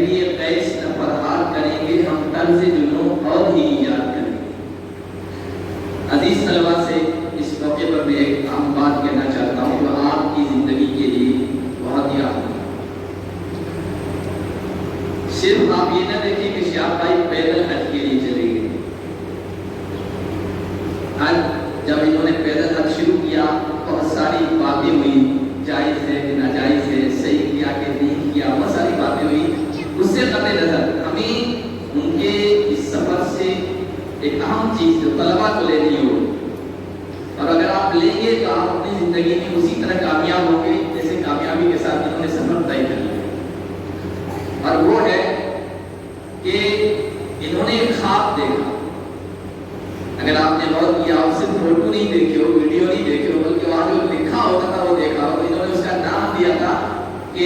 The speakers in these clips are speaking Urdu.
لیے قیس نفرہار کریں گے ہم طرز جنوں اور ہی ایجاد کریں گے۔ عزیز طلباء سے اس موقع پر میں ایک عام بات کہنا چاہتا ہوں جو آپ کی زندگی کے لیے بہت ہی اہم ہے۔ صرف آپ یہ نہ دیکھیں کہ شہاب بھائی پیدل حج کے لیے چلے گئے۔ آج جب انہوں نے پیدل حج شروع کیا بہت ساری باتیں ہوئی، جائز ہے کہ ناجائز ہے، صحیح کیا کہ نہیں کیا، بہت ساری باتیں ہوئی۔ اس سے قطع نظر ہمیں ان کے اس سفر سے ایک اہم چیز جو طلباء کو لینی ہو، اور اگر آپ لیں گے تو آپ اپنی زندگی میں اسی طرح کامیاب ہوں گے جیسے کامیابی کے ساتھ انہوں نے سفر طے کر لیا، اور وہ ہے کہ انہوں نے ایک خواب دیکھا۔ اگر آپ نے غور کیا ہو، صرف فوٹو نہیں دیکھے ہو، ویڈیو نہیں دیکھے ہو، بلکہ وہاں جو لکھا ہوتا تھا وہ دیکھا ہو، انہوں نے اس کا نام دیا تھا کہ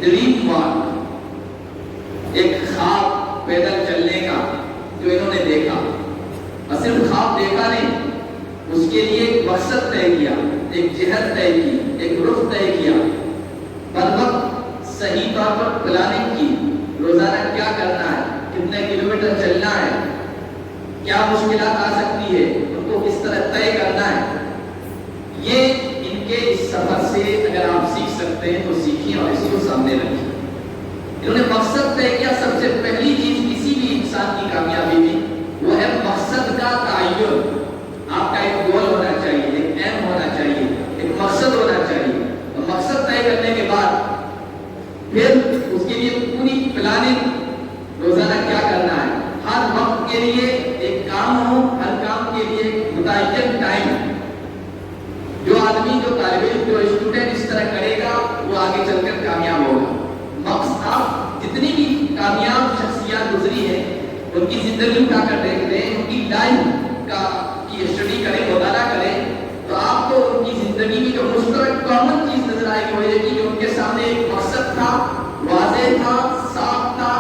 ڈریم واک، ایک خواب پیدل چلنے کا جو انہوں نے دیکھا۔ اور صرف خواب دیکھا نہیں، اس کے لیے ایک مقصد طے کیا، ایک جہت طے کی، ایک رخ طے کیا، بر وقت صحیح طور پر پلاننگ کی، روزانہ کیا کرنا ہے، کتنے کلومیٹر چلنا ہے، کیا مشکلات آ سکتی ہے، ان کو کس طرح طے کرنا ہے۔ یہ ان کے اس سفر سے اگر آپ سیکھ سکتے ہیں تو سیکھیں اور اس کو سامنے رکھیں۔ انہوں نے مقصد طے کیا۔ سب سے پہلی چیز کسی بھی انسان کی کامیابی میں وہ ہے مقصد کا تعین۔ آپ کا ایک گول ہونا چاہیے، ایک ایم ہونا چاہیے، ایک مقصد ہونا چاہیے، اور مقصد طے کرنے کے بعد پھر اس کے لیے پوری پلاننگ، روزانہ کیا کرنا ہے، ہر وقت کے لیے ایک کام ہو، ہر کام کے لیے متعین ٹائم۔ جو آدمی، جو طالب علم، جو اسٹوڈنٹ اس طرح کرے گا وہ آگے چل کر کامیاب ہوگا۔ مقصد، آپ جتنی بھی کامیاب شخصیات گزری ہیں ان کی زندگی اٹھا کر دیکھ لیں، ان کی لائف کا کی اسٹڈی کریں، مطالعہ کریں، تو آپ کو ان کی زندگی میں جو مشترک کامن چیز نظر آئے گی وہ یہ کہ ان کے سامنے ایک مقصد تھا، واضح تھا، صاف تھا۔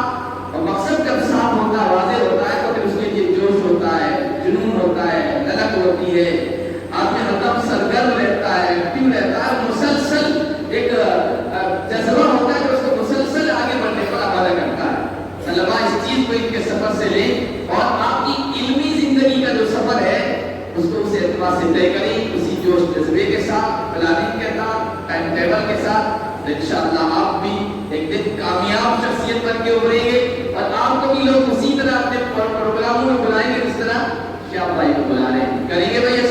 اور مقصد جب صاف ہوتا ہے، واضح ہوتا ہے، تو پھر اس کے لیے جوش ہوتا ہے، جنون ہوتا ہے، للک ہوتی ہے، آدمی ہر دم سرگرم رہتا ہے، ایکٹیو رہتا ہے، مسلسل ایک جذبہ ہوتا ہے جو اس کو مسلسل آگے بڑھنے پر آمادہ کرتا ہے۔ طلباء اس چیز کو ان کے سفر سے لیں، اور آپ کی علمی زندگی کا جو سفر ہے اس کو اس اعتبار سے طے کریں، اسی جوش جذبے کے ساتھ، پلاننگ کے ساتھ، ٹائم ٹیبل کے ساتھ، تو انشاءاللہ آپ بھی ایک دن کامیاب شخصیت بن کے ابھریں گے، اور آپ کو بھی لوگ اسی طرح اپنے پروگراموں میں بلائیں گے جس طرح شہاب بھائی کو بلا رہے ہیں۔ کریں گے بھائی؟